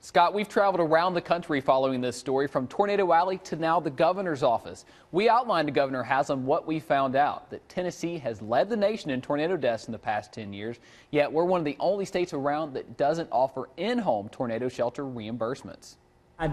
Scott, we've traveled around the country following this story, from Tornado Alley to now the governor's office. We outlined to Governor Haslam what we found out, that Tennessee has led the nation in tornado deaths in the past 10 years, yet we're one of the only states around that doesn't offer in-home tornado shelter reimbursements.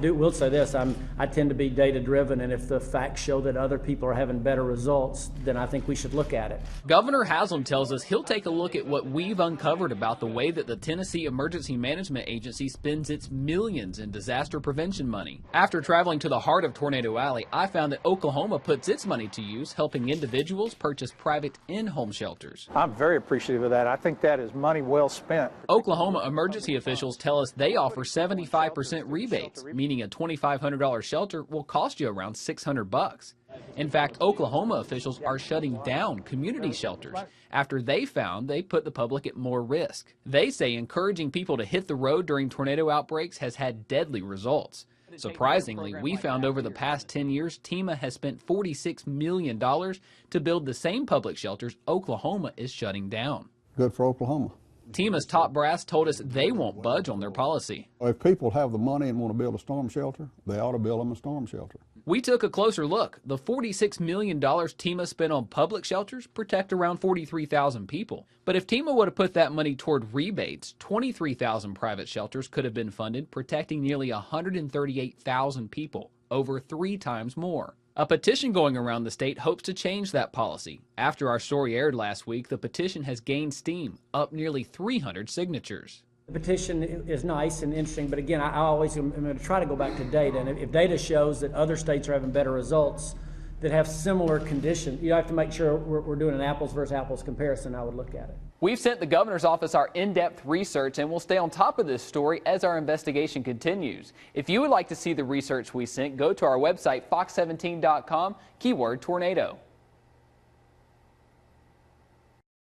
Will say this, I tend to be data-driven, and if the facts show that other people are having better results, then I think we should look at it. Governor Haslam tells us he'll take a look at what we've uncovered about the way that the Tennessee Emergency Management Agency spends its millions in disaster prevention money. After traveling to the heart of Tornado Alley, I found that Oklahoma puts its money to use helping individuals purchase private in-home shelters. I'm very appreciative of that. I think that is money well spent. Oklahoma emergency officials tell us they offer 75% rebates, meaning a $2,500 shelter will cost you around $600. In fact, Oklahoma officials are shutting down community shelters after they found they put the public at more risk. They say encouraging people to hit the road during tornado outbreaks has had deadly results. Surprisingly, we found over the past 10 years, TEMA has spent $46 million to build the same public shelters Oklahoma is shutting down. Good for Oklahoma. TEMA's top brass told us they won't budge on their policy. If people have the money and want to build a storm shelter, they ought to build them a storm shelter. We took a closer look. The $46 million TEMA spent on public shelters protect around 43,000 people. But if TEMA would have put that money toward rebates, 23,000 private shelters could have been funded, protecting nearly 138,000 people, over 3 times more. A petition going around the state hopes to change that policy. After our story aired last week, the petition has gained steam, up nearly 300 signatures. The petition is nice and interesting, but again, I always am going to try to go back to data. And if data shows that other states are having better results that have similar conditions, you have to make sure we're doing an apples versus apples comparison. I would look at it. We've sent the governor's office our in-depth research, and we'll stay on top of this story as our investigation continues. If you would like to see the research we sent, go to our website, fox17.com, keyword tornado.